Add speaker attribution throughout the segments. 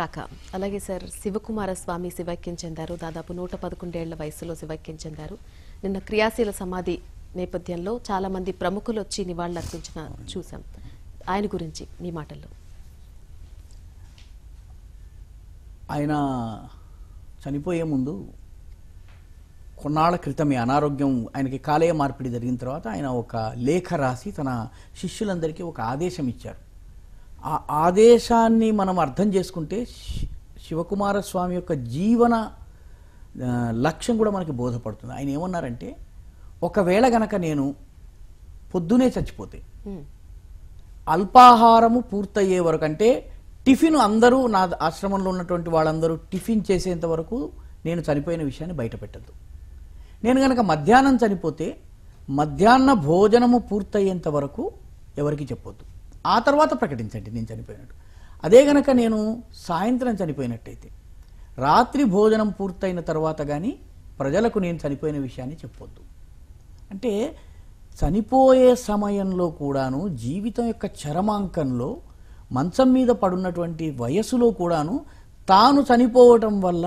Speaker 1: రాక. అలాగే సార్, శివకుమార స్వామి శివైక్యం చెందారు. దాదాపు 111 ఏళ్ల వయసులో శివైక్యం చెందారు. నిన్న క్రియాశీల సమాధి నేపథ్యంలో చాలా మంది ప్రముఖులు వచ్చి నివాళులు అర్పించిన చూసాం. ఆయన గురించి మీ మాటల్లో.
Speaker 2: ఆయన చనిపోయే ముందు కొన్నాళ్ల క్రితమే అనారోగ్యం, ఆయనకి కాలేయ మార్పిడి జరిగిన తర్వాత ఆయన ఒక లేఖ రాసి తన శిష్యులందరికీ ఒక ఆదేశం ఇచ్చారు. ఆ ఆదేశాన్ని మనం అర్థం చేసుకుంటే శివకుమార స్వామి యొక్క జీవన లక్ష్యం కూడా మనకి బోధపడుతుంది. ఆయన ఏమన్నారంటే, ఒకవేళ గనక నేను పొద్దునే చచ్చిపోతే అల్పాహారము పూర్తయ్యే వరకు, అంటే టిఫిన్ అందరూ నా ఆశ్రమంలో ఉన్నటువంటి వాళ్ళందరూ టిఫిన్ చేసేంత వరకు నేను చనిపోయిన విషయాన్ని బయట పెట్టద్దు. నేను గనక మధ్యాహ్నం చనిపోతే మధ్యాహ్న భోజనము పూర్తయ్యేంత వరకు ఎవరికి చెప్పొద్దు, ఆ తర్వాత ప్రకటించండి నేను చనిపోయినట్టు. అదే గనక నేను సాయంత్రం చనిపోయినట్టయితే రాత్రి భోజనం పూర్తయిన తర్వాత కానీ ప్రజలకు నేను చనిపోయిన విషయాన్ని చెప్పొద్దు. అంటే చనిపోయే సమయంలో కూడాను, జీవితం యొక్క చరమాంకంలో, మంచం మీద పడున్నటువంటి వయసులో కూడాను తాను చనిపోవటం వల్ల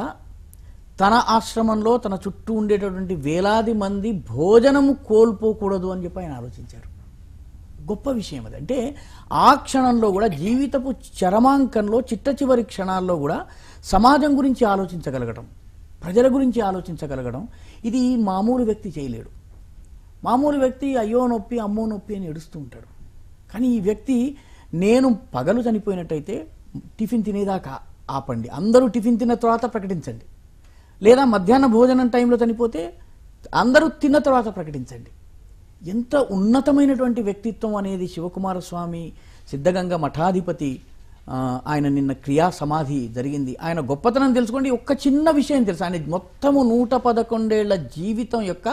Speaker 2: తన ఆశ్రమంలో తన చుట్టూ ఉండేటటువంటి వేలాది మంది భోజనము కోల్పోకూడదు అని చెప్పి ఆయన ఆలోచించారు. గొప్ప విషయం అది. అంటే ఆ క్షణంలో కూడా, జీవితపు చరమాంకంలో, చిట్ట చివరి క్షణాల్లో కూడా సమాజం గురించి ఆలోచించగలగడం, ప్రజల గురించి ఆలోచించగలగడం, ఇది మామూలు వ్యక్తి చేయలేడు. మామూలు వ్యక్తి అయ్యో నొప్పి అమ్మో నొప్పి అని ఏడుస్తూ ఉంటాడు. కానీ ఈ వ్యక్తి, నేను పగలు చనిపోయినట్టయితే టిఫిన్ తినేదాకా ఆపండి, అందరూ టిఫిన్ తిన్న తర్వాత ప్రకటించండి, లేదా మధ్యాహ్న భోజనం టైంలో చనిపోతే అందరూ తిన్న తర్వాత ప్రకటించండి. ఎంత ఉన్నతమైనటువంటి వ్యక్తిత్వం అనేది శివకుమార స్వామి, సిద్ధగంగ మఠాధిపతి. ఆయన నిన్న క్రియా సమాధి జరిగింది. ఆయన గొప్పతనం తెలుసుకోండి. ఒక్క చిన్న విషయం తెలుసు, ఆయన మొత్తము 111 ఏళ్ల జీవితం యొక్క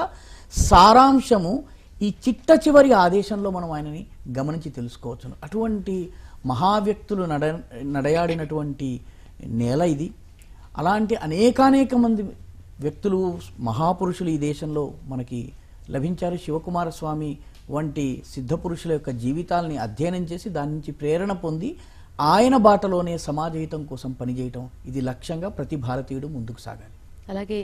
Speaker 2: సారాంశము ఈ చిట్ట చివరి ఆదేశంలో మనం ఆయనని గమనించి తెలుసుకోవచ్చును. అటువంటి మహావ్యక్తులు నడయాడినటువంటి నేల ఇది. అలాంటి అనేకానేక మంది వ్యక్తులు, మహాపురుషులు ఈ దేశంలో మనకి లభించారు. శివకుమార స్వామి వంటి సిద్ధపురుషుల యొక్క జీవితాలని అధ్యయనం చేసి దాని నుంచి ప్రేరణ పొంది ఆయన బాటలోనే సమాజహితం కోసం పనిచేయటం, ఇది లక్ష్యంగా ప్రతి భారతీయుడు ముందుకు సాగాలి.
Speaker 1: అలాగే